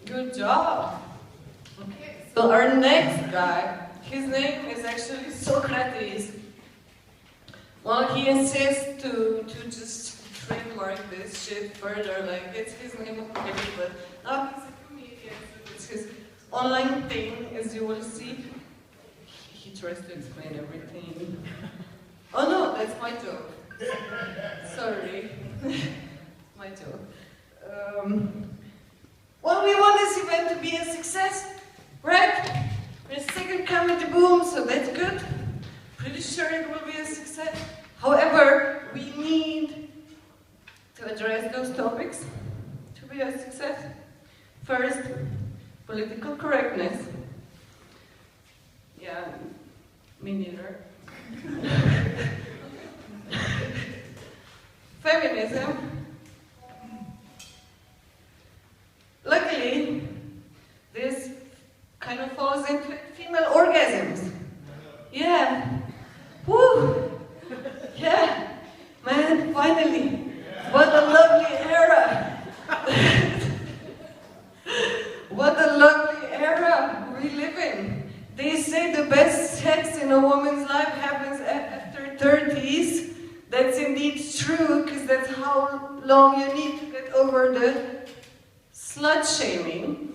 Good job. Okay, so our next guy, his name is actually Socrates. Well, he insists to just trademark this shit further, like it's his name already, but now he's a comedian, so it's his online thing, as you will see. He tries to explain everything. Oh no, that's my joke. Sorry. My joke. Well, we want this event to be a success, right? We're a second comedy boom, so that's good. Pretty sure it will be a success. However, we need to address those topics to be a success. First, political correctness. Yeah, me neither. Feminism. Luckily, this kind of falls into female orgasms. Yeah. Woo! Yeah. Man, finally. What a lovely era. What a lovely era we live in. They say the best sex in a woman's life happens after 30s. That's indeed true, because that's how long you need to get over the slut shaming,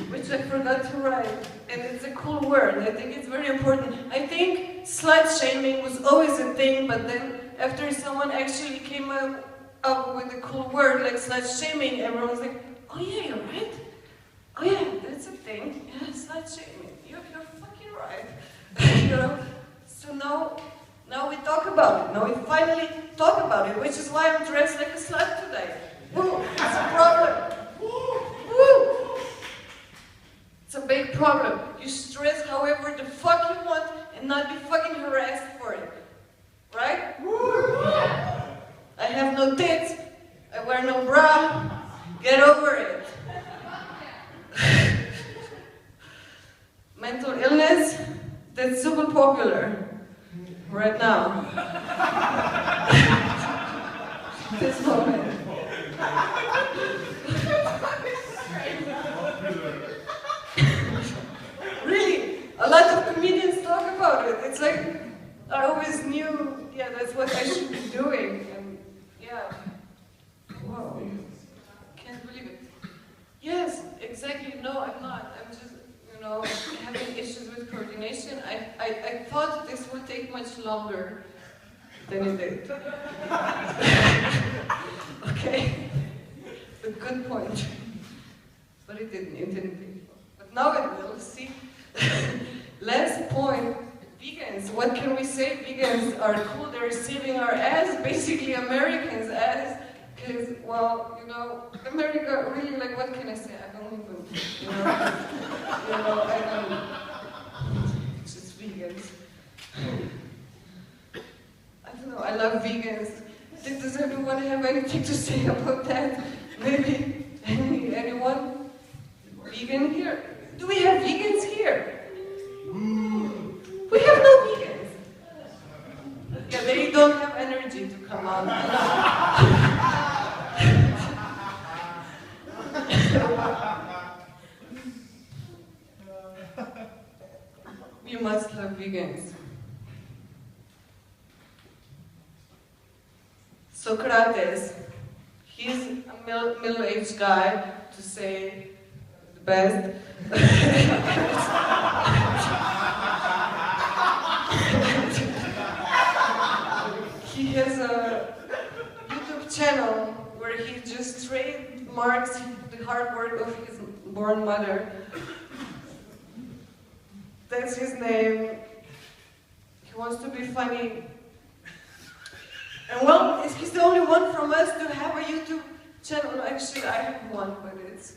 which I forgot to write, and it's a cool word. I think it's very important. I think slut shaming was always a thing, but then after someone actually came up with a cool word like slut shaming, everyone was like, oh yeah, you're right. Oh yeah, that's a thing. Yeah, slut shaming. You're fucking right. You know? So now we talk about it. Now we finally talk about it, which is why I'm dressed like a slut today. Woo, it's a problem. Woo. It's a big problem. You stress however the fuck you want and not be fucking harassed for it. Right? Woo. I have no tits. I wear no bra. Get over it. Mental illness, that's super popular right now. This moment. Really, a lot of comedians talk about it. It's like, I always knew, yeah, that's what I should be doing. And yeah, wow, can't believe it. Yes, exactly, no, I'm not. I'm just, you know, having issues with coordination. I thought this would take much longer than it did. Okay, a good point. But it didn't take long. But now it will, see? Last point, vegans. What can we say? Vegans are cool, they're saving our ass, basically Americans' ass. Because, well, you know, America really, like, what can I say? I don't even, I don't, it's just vegans. I don't know, I love vegans. Does everyone have anything to say about that? Maybe anyone? Vegan here? Do we have vegans here? We have no vegans. Yeah, they don't have energy to come on. We must love vegans. Socrates, he's a middle-aged guy, to say the best. He has a YouTube channel where he just trademarks the hard work of his born mother. That's his name. He wants to be funny. And well, he's the only one from us to have a YouTube channel. Actually, I have one, but it's...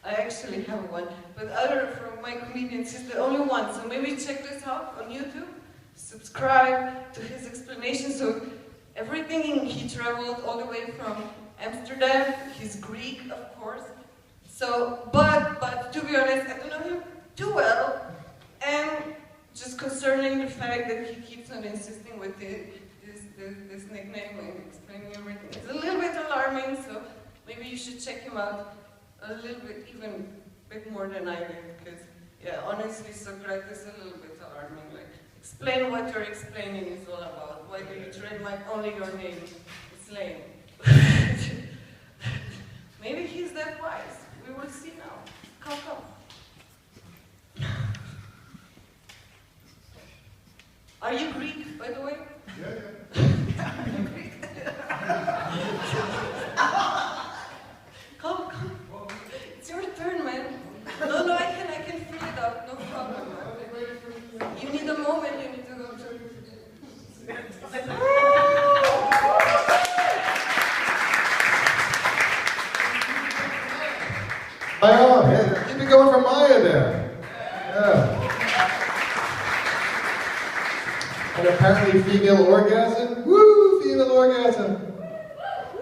I actually have one, but other from my comedians, he's the only one. So maybe check this out on YouTube. Subscribe to his explanation. So everything, he traveled all the way from Amsterdam. He's Greek, of course. So, but to be honest, I don't know him too well. And just concerning the fact that he keeps on insisting with it, this nickname and explaining everything. It's a little bit alarming, so maybe you should check him out a little bit, even a bit more than I did, because, yeah, honestly, Socrates is a little bit alarming. Like, explain what you're explaining is all about. Why do you trademark only your name? It's lame. Maybe he's that wise. We will see now. Come. Are you Greek, by the way? Yeah. Come. It's your turn, man. No, I can fill it up, no problem. You need a moment, you need to go to... Oh, yeah. Keep it going for Maya there. Yeah. And apparently female orgasm. Woo, female orgasm.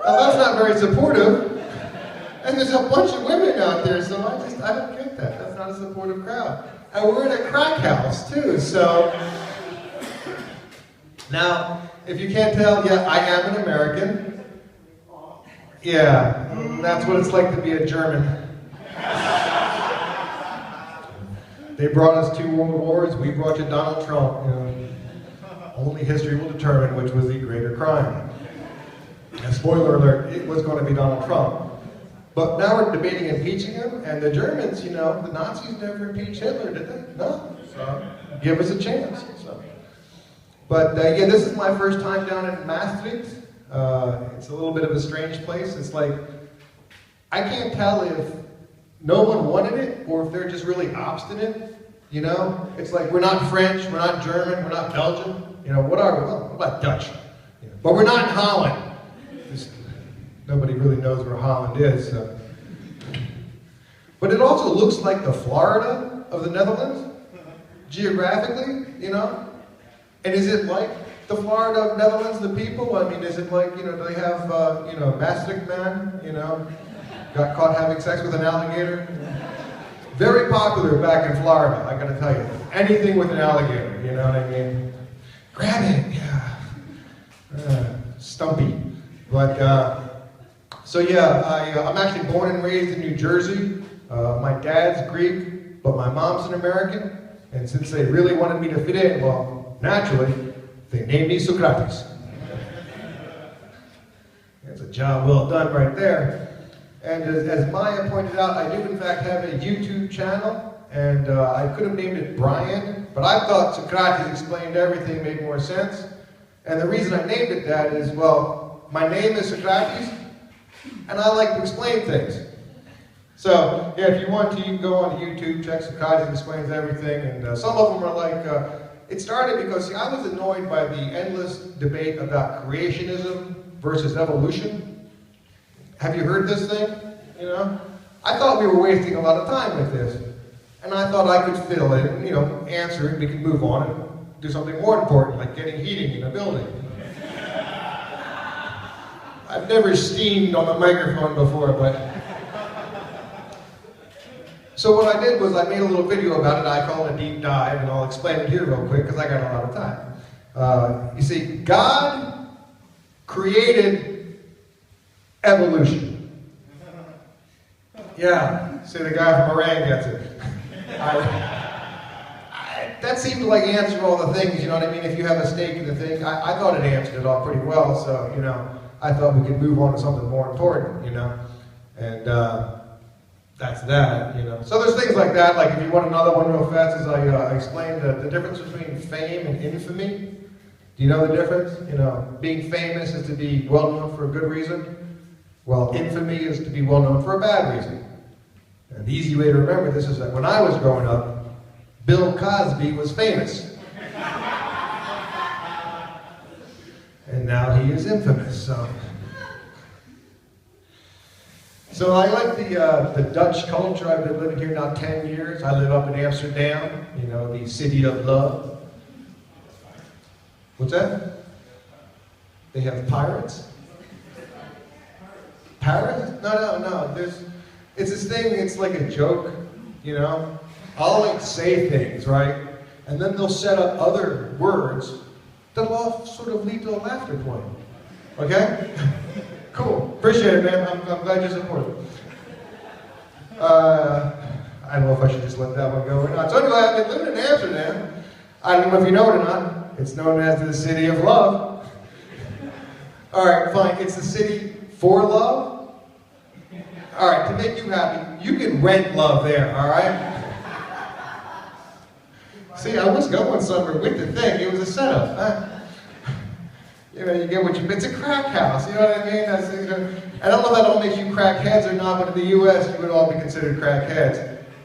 Now that's not very supportive. And there's a bunch of women out there, so I don't get that. That's not a supportive crowd. And we're in a Kraakhuis too, so. Now, if you can't tell, yeah, I am an American. Yeah, that's what it's like to be a German. They brought us 2 world wars, we brought you Donald Trump. You know. Only history will determine which was the greater crime. And spoiler alert, it was going to be Donald Trump. But now we're debating impeaching him, and the Germans, you know, the Nazis never impeached Hitler, did they? No. So, give us a chance. So. But yeah, this is my first time down in Maastricht. It's a little bit of a strange place. It's like, I can't tell if no one wanted it, or if they're just really obstinate, you know? It's like, we're not French, we're not German, we're not Belgian. You know, what are we? Well, what about Dutch? You know, but we're not in Holland. Nobody really knows where Holland is. So. But it also looks like the Florida of the Netherlands, geographically, you know? And is it like the Florida of Netherlands, the people? I mean, is it like, you know, do they have, you know, Maastricht man, you know, got caught having sex with an alligator? Very popular back in Florida, I gotta tell you. Anything with an alligator, you know what I mean? Grab it, yeah. Stumpy. But, so yeah, I'm actually born and raised in New Jersey. My dad's Greek, but my mom's an American. And since they really wanted me to fit in, well, naturally, they named me Socrates. That's a job well done right there. And as Maya pointed out, I do in fact have a YouTube channel. And I could have named it Brian, but I thought Socrates explained everything made more sense. And the reason I named it that is, well, my name is Socrates, and I like to explain things. So, yeah, if you want to, you can go on YouTube, check Socrates Explains Everything, and some of them are like, it started because, see, I was annoyed by the endless debate about creationism versus evolution. Have you heard this thing? You know? I thought we were wasting a lot of time with this. And I thought I could fill in, you know, answer it, we could move on and do something more important, like getting heating in a building. I've never steamed on the microphone before, but... So what I did was I made a little video about it. I call it a deep dive, and I'll explain it here real quick, because I got a lot of time. You see, God created evolution. Yeah, see, the guy from Iran gets it. That seemed to like answer all the things, you know what I mean? If you have a stake in the thing, I thought it answered it all pretty well, so, you know, I thought we could move on to something more important, you know? And that's that, you know? So there's things like that, like if you want another one real fast, as I explained the difference between fame and infamy. Do you know the difference? You know, being famous is to be well known for a good reason, while infamy is to be well known for a bad reason. And the easy way to remember this is that when I was growing up, Bill Cosby was famous. And now he is infamous, so. So I like the Dutch culture. I've been living here now 10 years. I live up in Amsterdam, you know, the city of love. What's that? They have pirates? Pirates? No. It's this thing, it's like a joke, you know? I'll like say things, right? And then they'll set up other words that'll all sort of lead to a laughter point. Okay? Cool. Appreciate it, man. I'm glad you're supportive. I don't know if I should just let that one go or not. So anyway, I've been living in Amsterdam. I don't know if you know it or not. It's known as the city of love. All right, fine. It's the city for love. All right, to make you happy, you can rent love there, all right? See, I was going somewhere with the thing. It was a setup. You know, you get what you... It's a crack house, you know what I mean? I don't know if that all makes you crackheads or not, but in the U.S., you would all be considered crackheads.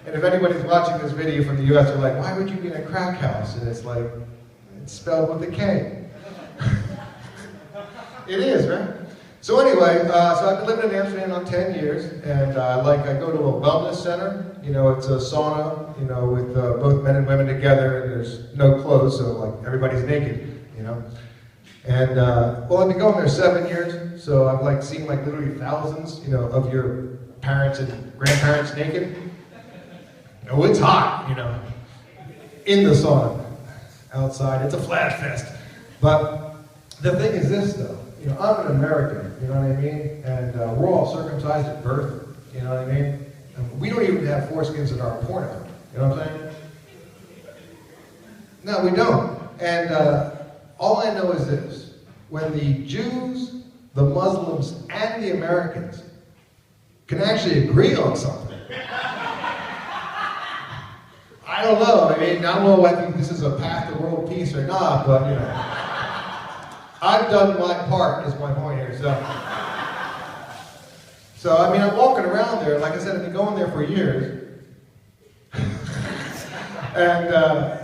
And if anybody's watching this video from the U.S., they're like, why would you be in a crack house? And it's like, it's spelled with a K. It is, right? So anyway, so I've been living in Amsterdam now 10 years, and I go to a wellness center. You know, it's a sauna, you know, with both men and women together, and there's no clothes, so like everybody's naked, you know. And well, I've been going there 7 years, so I've like seen like literally thousands, you know, of your parents and grandparents naked. Oh, it's hot, you know, in the sauna. Outside, it's a flash fest. But the thing is this, though. You know, I'm an American, you know what I mean? And we're all circumcised at birth, you know what I mean? And we don't even have foreskins in our porno, you know what I'm saying? No, we don't. And all I know is this. When the Jews, the Muslims, and the Americans can actually agree on something, I don't know. I mean, I don't know whether this is a path to world peace or not, but, you know. I've done my part, is my point here, so I mean, I'm walking around there, like I said, I've been going there for years. And,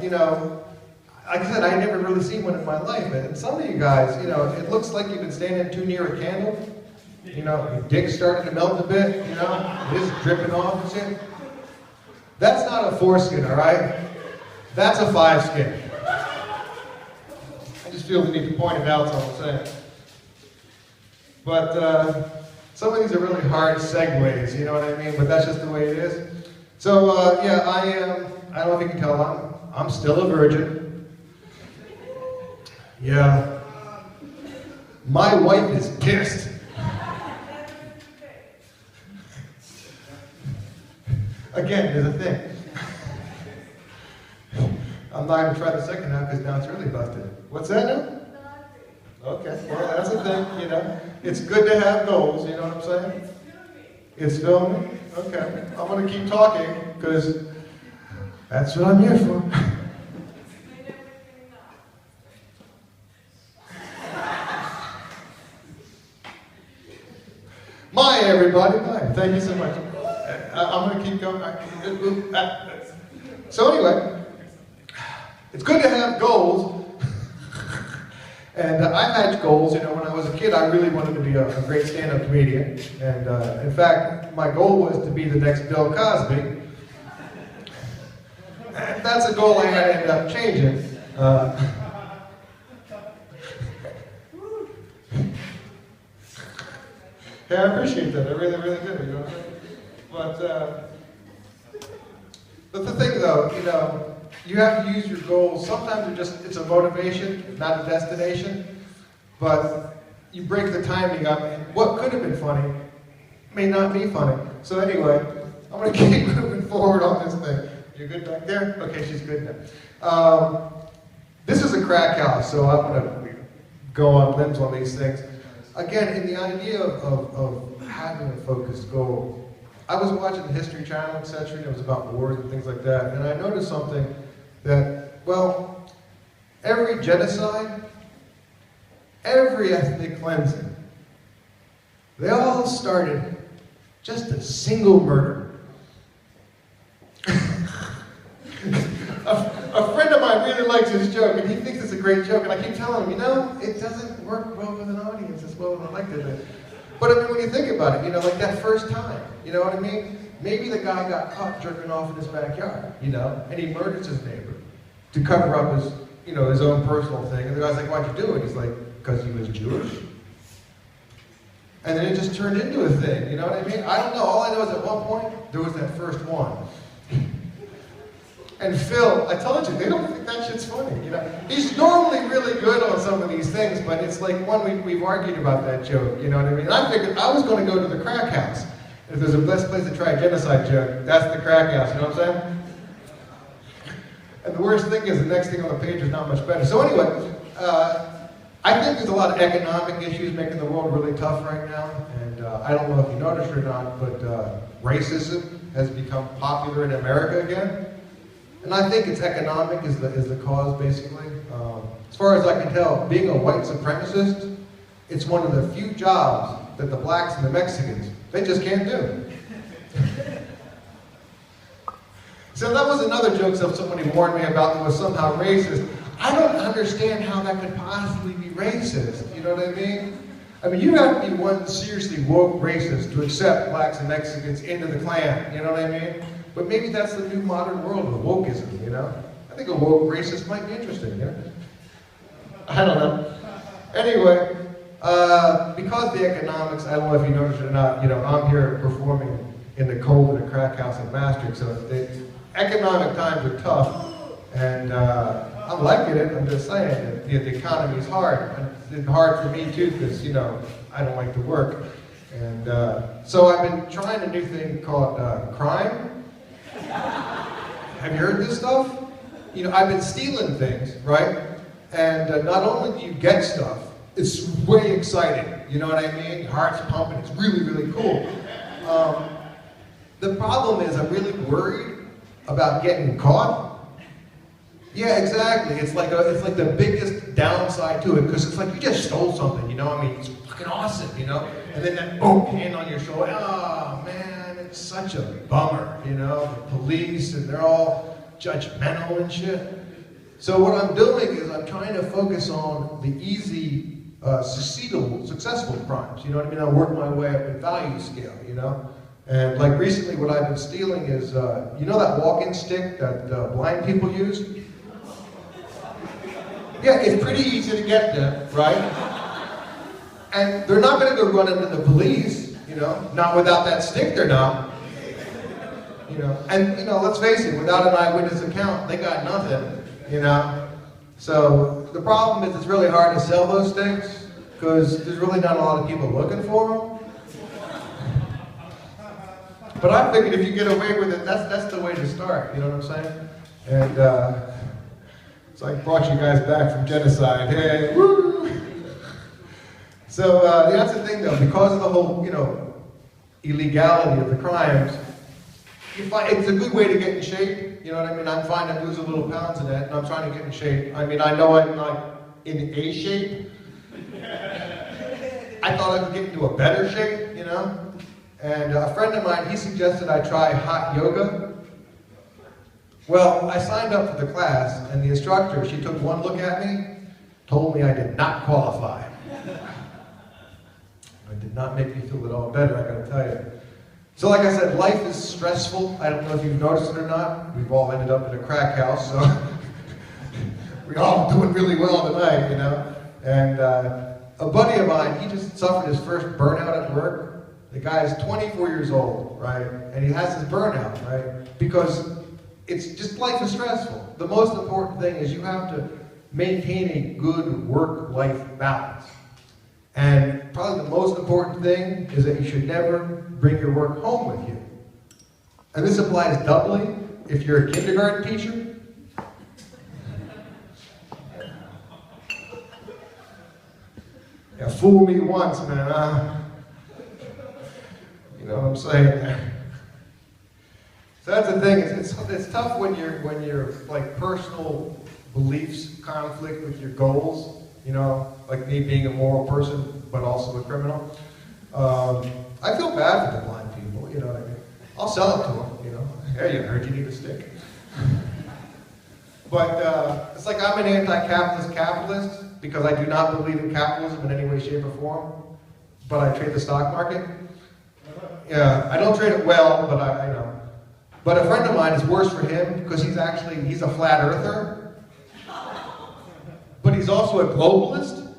you know, like I said, I never really seen one in my life. And some of you guys, you know, it looks like you've been standing too near a candle. You know, your dick's starting to melt a bit, you know, it is dripping off and shit. That's not a foreskin, all right? That's a 5-skin. I just feel the need to point it out, that's all I'm saying. But some of these are really hard segues, you know what I mean? But that's just the way it is. So, yeah, I don't know if you can tell, I'm still a virgin. Yeah. My wife is pissed. Again, there's a thing. I'm not going to try the second now because now it's really busted. What's that now? Okay, well that's a thing, you know. It's good to have goals, you know what I'm saying? It's filming? Okay. I'm going to keep talking because that's what I'm here for. Bye, everybody. Bye. Thank you so much. I'm going to keep going. So anyway, it's good to have goals. And I've had goals, you know, when I was a kid, I really wanted to be a great stand-up comedian. And in fact, my goal was to be the next Bill Cosby. And that's a goal I had to end up changing. Hey, I appreciate that. I really, really do, you know. But the thing though, you know, you have to use your goals. Sometimes it's a motivation, not a destination. But you break the timing up, and what could have been funny may not be funny. So anyway, I'm going to keep moving forward on this thing. You're good back there? Okay, she's good now. This is a crack house, so I'm going to go on limbs on these things. Again, in the idea of having a focused goal, I was watching the History Channel, etc., and it was about wars and things like that, and I noticed something that, well, every genocide, every ethnic cleansing, they all started just a single murder. A friend of mine really likes this joke, and he thinks it's a great joke, and I keep telling him, you know, it doesn't work well with an audience as well as I like it. But I mean, when you think about it, you know, like that first time, you know what I mean? Maybe the guy got caught jerking off in his backyard, you know, and he murders his neighbor to cover up his, you know, his own personal thing. And the guy's like, why'd you do it? He's like, because he was Jewish. And then it just turned into a thing, you know what I mean? I don't know. All I know is at one point, there was that first one. And Phil, I told you, they don't think that shit's funny, you know? He's normally really good on some of these things, but it's like we've argued about that joke, you know what I mean? And I figured I was going to go to the Kraakhuis. If there's a best place to try a genocide joke, that's the Kraakhuis, you know what I'm saying? And the worst thing is the next thing on the page is not much better. So anyway, I think there's a lot of economic issues making the world really tough right now. And I don't know if you noticed or not, but racism has become popular in America again. And I think it's economic is the cause, basically. As far as I can tell, being a white supremacist, it's one of the few jobs that the blacks and the Mexicans, they just can't do. So that was another joke that somebody warned me about that was somehow racist. I don't understand how that could possibly be racist, you know what I mean? I mean, you have to be one seriously woke racist to accept blacks and Mexicans into the Klan, you know what I mean? But maybe that's the new modern world of wokeism, you know? I think a woke racist might be interesting, you know? I don't know. Anyway, because the economics, I don't know if you noticed it or not, you know, I'm here performing in the cold at a Kraakhuis in Maastricht, so the economic times are tough, and I'm liking it. I'm just saying, the economy is hard. It's hard for me too, because, you know, I don't like to work. And so I've been trying a new thing called crime. Have you heard this stuff? You know, I've been stealing things, right? And not only do you get stuff, it's way exciting. You know what I mean? Your heart's pumping. It's really, really cool. The problem is I'm really worried about getting caught. Yeah, exactly. It's like the biggest downside to it, because it's like you just stole something, you know? I mean, it's fucking awesome, you know? And then that hand on your shoulder, oh man, it's such a bummer, you know? The police, and they're all judgmental and shit. So what I'm doing is I'm trying to focus on the easy, successful crimes, you know what I mean? I work my way up in value scale, you know? And like recently what I've been stealing is, you know that walking stick that blind people use? Yeah, it's pretty easy to get them, right? And they're not gonna go run into the police, you know? Not without that stick, they're not. You know, and you know, let's face it, without an eyewitness account, they got nothing, you know? So the problem is it's really hard to sell those things because there's really not a lot of people looking for them. But I figured if you get away with it, that's the way to start, you know what I'm saying? And so I brought you guys back from genocide, hey, woo! So that's the thing though, because of the whole, you know, illegality of the crimes, it's a good way to get in shape, you know what I mean? I'm fine to lose a little pounds of that, and I'm trying to get in shape. I mean, I know I'm not in A shape. I thought I could get into a better shape, you know? And a friend of mine, he suggested I try hot yoga. Well, I signed up for the class, and the instructor, she took one look at me, told me I did not qualify. It did not make me feel at all better, I gotta tell you. So like I said, life is stressful. I don't know if you've noticed it or not. We've all ended up in a crack house, so we're all doing really well tonight, you know? And a buddy of mine, he just suffered his first burnout at work. The guy is 24 years old, right? And he has his burnout, right? Because it's just, life is stressful. The most important thing is you have to maintain a good work-life balance. And probably the most important thing is that you should never bring your work home with you. And this applies doubly if you're a kindergarten teacher. Yeah, fool me once, man. You know what I'm saying? So that's the thing. It's tough when your like personal beliefs conflict with your goals. You know, like me being a moral person, but also a criminal. I feel bad for the blind people. You know what I mean? I'll sell it to them. You know, hey, you heard you need a stick. But it's like I'm an anti-capitalist capitalist because I do not believe in capitalism in any way, shape, or form. But I trade the stock market. Yeah, I don't trade it well, but I know. But a friend of mine is worse for him because he's a flat earther. But he's also a globalist.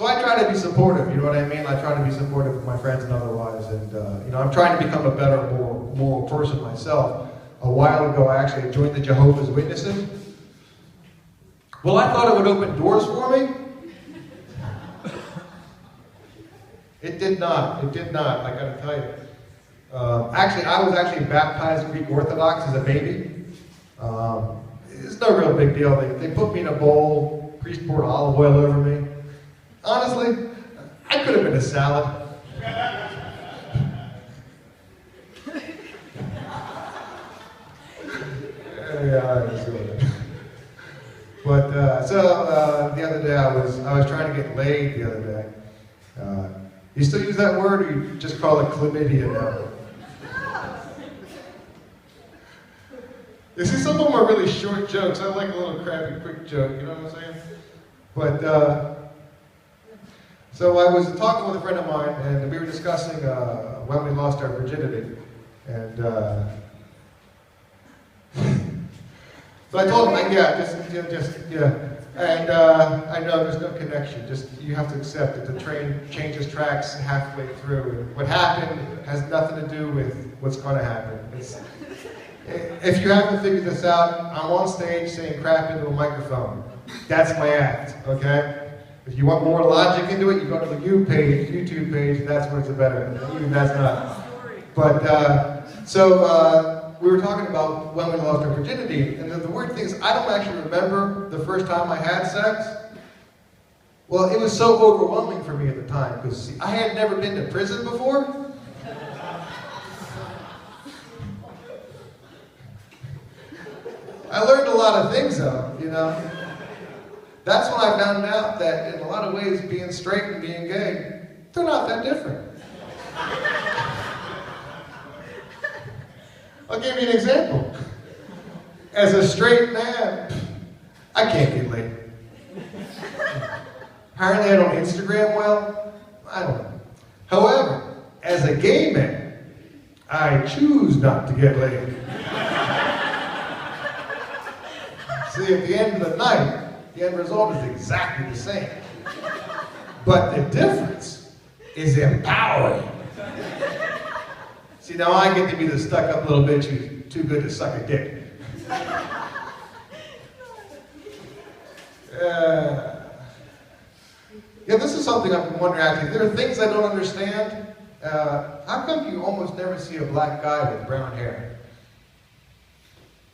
So I try to be supportive, you know what I mean? I try to be supportive of my friends and otherwise, and you know, I'm trying to become a better, more moral person myself. A while ago, I actually joined the Jehovah's Witnesses. Well, I thought it would open doors for me. It did not. It did not, I gotta tell you. Actually, I was actually baptized Greek Orthodox as a baby. It's no real big deal. They put me in a bowl, priest poured olive oil over me. Honestly, I could have been a salad. But so the other day I was trying to get laid the other day. You still use that word, or you just call it chlamydia now? You see, some of them are really short jokes. I like a little crappy, quick joke. You know what I'm saying? But so I was talking with a friend of mine, and we were discussing when we lost our virginity, and so I told him, like, yeah, and I know there's no connection. Just you have to accept that the train changes tracks halfway through. And what happened has nothing to do with what's going to happen. If you haven't figured this out, I'm on stage saying crap into a microphone. That's my act, okay? If you want more logic into it, you go to the YouTube page, that's where it's better. Even that's not. But, so we were talking about when we lost our virginity, and the weird thing is, I don't actually remember the first time I had sex. Well, it was so overwhelming for me at the time, because I had never been to prison before. I learned a lot of things, though, you know. That's when I found out that in a lot of ways, being straight and being gay, they're not that different. I'll give you an example. As a straight man, I can't get laid. Apparently I don't Instagram well. I don't know. However, as a gay man, I choose not to get laid. See, at the end of the night, the end result is exactly the same. But the difference is empowering. See, now I get to be the stuck-up little bitch who's too good to suck a dick. Yeah, this is something I've been wondering actually. There are things I don't understand. How come you almost never see a black guy with brown hair?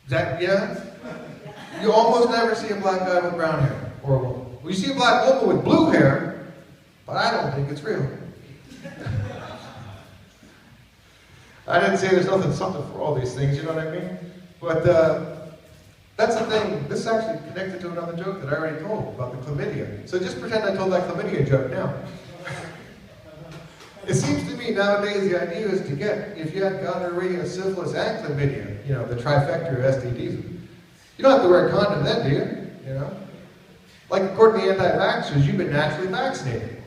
Is that, yeah? You almost never see a black guy with brown hair, or a woman. Well, you see a black woman with blue hair, but I don't think it's real. I didn't say there's something for all these things, you know what I mean? But that's the thing. This is actually connected to another joke that I already told about the chlamydia. So just pretend I told that chlamydia joke now. It seems to me nowadays the idea is to get, if you had gonorrhea, syphilis, and chlamydia, you know, the trifecta of STDs. You don't have to wear a condom then, do you? You know? Like according to the anti-vaxxers, you've been naturally vaccinated.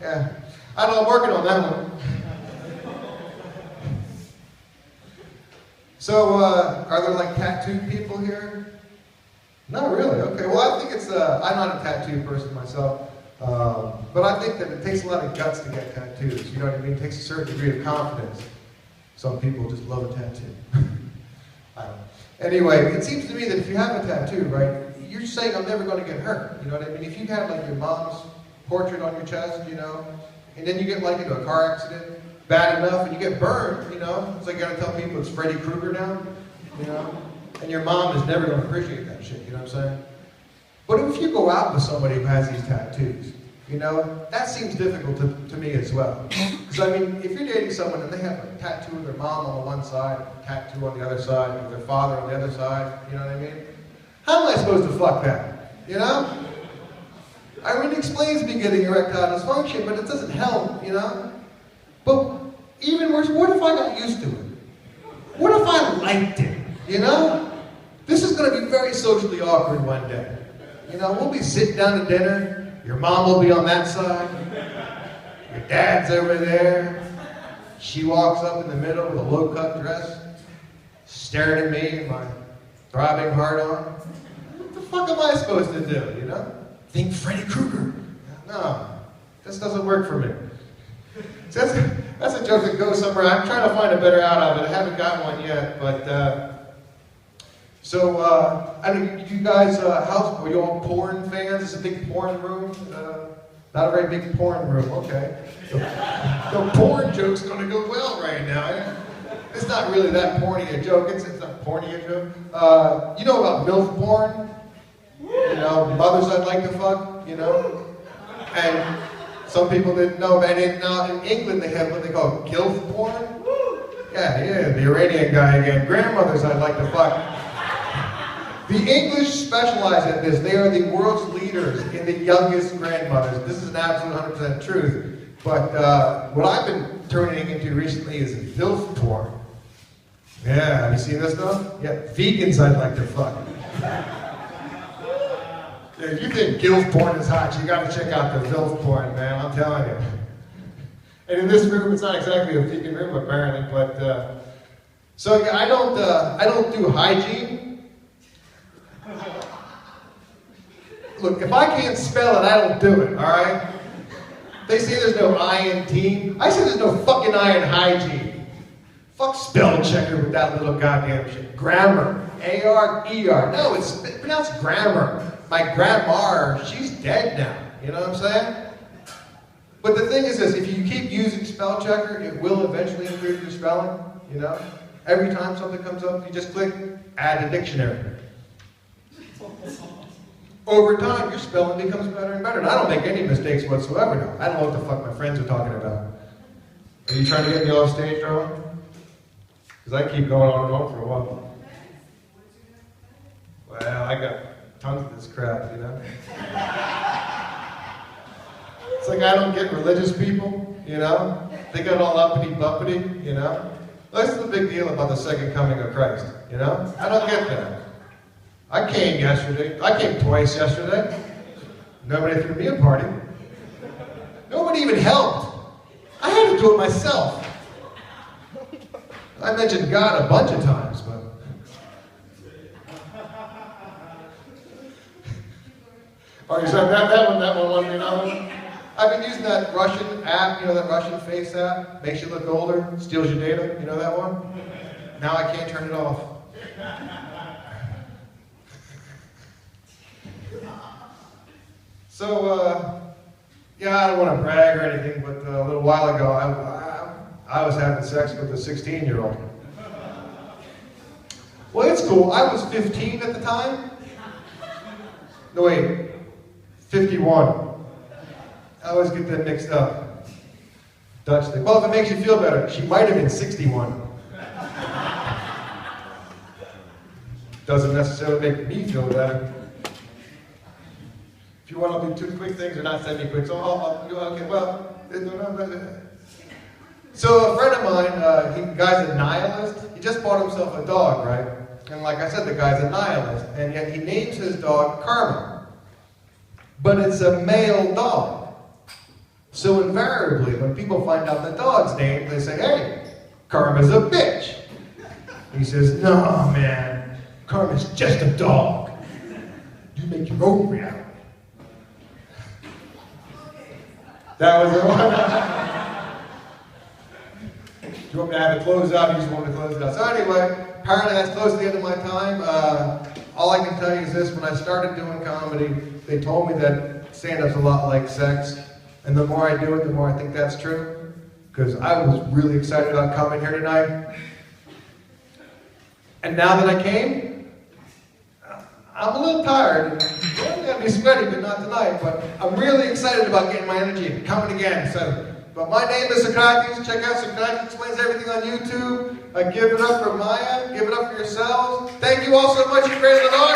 Yeah. I don't know, I'm working on that one. So, are there like tattooed people here? Not really, okay. Well, I think it's, I'm not a tattooed person myself, but I think that it takes a lot of guts to get tattoos, you know what I mean? It takes a certain degree of confidence. Some people just love a tattoo. I don't know. Anyway, it seems to me that if you have a tattoo, right, you're saying I'm never going to get hurt, you know what I mean? If you have like your mom's portrait on your chest, you know, and then you get like into a car accident, bad enough, and you get burned, you know, it's like you got to tell people it's Freddy Krueger now, you know, and your mom is never going to appreciate that shit, you know what I'm saying? But if you go out with somebody who has these tattoos, you know, that seems difficult to me as well. Because I mean, if you're dating someone and they have a tattoo of their mom on the one side, a tattoo on the other side, of their father on the other side, you know what I mean? How am I supposed to fuck that? You know? I mean, it explains me getting erectile dysfunction, but it doesn't help, you know? But even worse, what if I got used to it? What if I liked it, you know? This is going to be very socially awkward one day. You know, we'll be sitting down to dinner. Your mom will be on that side. Your dad's over there. She walks up in the middle with a low-cut dress, staring at me and my throbbing heart on. What the fuck am I supposed to do, you know? Think Freddy Krueger. No, this doesn't work for me. See, that's a joke that goes somewhere. I'm trying to find a better out of it. I haven't got one yet, but I mean, you guys, are you all porn fans? It's a big porn room. Not a very big porn room. Okay. The porn joke's going to go well right now. It's not really that porny a joke. It's not porny a joke. You know about MILF porn? You know, mothers I'd like to fuck. You know, and some people didn't know. And in England they have what they call GILF porn. Yeah, the Iranian guy again. Grandmothers I'd like to fuck. The English specialize in this. They are the world's leaders in the youngest grandmothers. This is an absolute 100% truth. But what I've been turning into recently is MILF porn. Yeah, have you seen this stuff? Yeah, vegans I'd like to fuck. Yeah, if you think GILF porn is hot, you gotta check out the MILF porn, man, I'm telling you. And in this room, it's not exactly a vegan room, apparently, but, so yeah, I don't do hygiene. Look, if I can't spell it, I don't do it, alright? They say there's no I in team. I say there's no fucking I in hygiene. Fuck spell checker with that little goddamn shit. Grammar. A-R-E-R. No, it's pronounced grammar. My grandma, she's dead now. You know what I'm saying? But the thing is this, if you keep using spell checker, it will eventually improve your spelling, you know? Every time something comes up, you just click, add a dictionary. Over time, your spelling becomes better and better. And I don't make any mistakes whatsoever now. I don't know what the fuck my friends are talking about. Are you trying to get me off stage, Rowan? Because I keep going on and on for a while. Well, I got tons of this crap, you know? It's like I don't get religious people, you know? They got all uppity-buppity, you know? That's the big deal about the second coming of Christ, you know? I don't get that. I came yesterday. I came twice yesterday. Nobody threw me a party. Nobody even helped. I had to do it myself. I mentioned God a bunch of times, but... Oh, you said that one, you know? I've been using that Russian app, you know, that Russian face app. Makes you look older, steals your data, you know that one? Now I can't turn it off. So, yeah, I don't want to brag or anything, but a little while ago, I was having sex with a 16-year-old. Well, it's cool. I was 15 at the time. No, wait, 51. I always get that mixed up. Dutch thing. Well, if it makes you feel better, she might have been 61. Doesn't necessarily make me feel better. If you want to do two quick things or not semi-quick, so okay, well, so a friend of mine, the guy's a nihilist. He just bought himself a dog, right? And like I said, the guy's a nihilist, and yet he names his dog Karma. But it's a male dog. So invariably, when people find out the dog's name, they say, hey, Karma's a bitch. He says, no, man, Karma's just a dog. You make your own reality. That was the one. Do you want me to have it close out? You just want me to close it out. So anyway, apparently that's close to the end of my time. All I can tell you is this: when I started doing comedy, they told me that stand-up's a lot like sex. And the more I do it, the more I think that's true. Because I was really excited about coming here tonight. And now that I came, I'm a little tired. I'm gonna be sweaty, but not tonight. But I'm really excited about getting my energy and coming again. So, but my name is Socrates. Check out Socrates Explains Everything on YouTube. Give it up for Maya. Give it up for yourselves. Thank you all so much. You created an audience.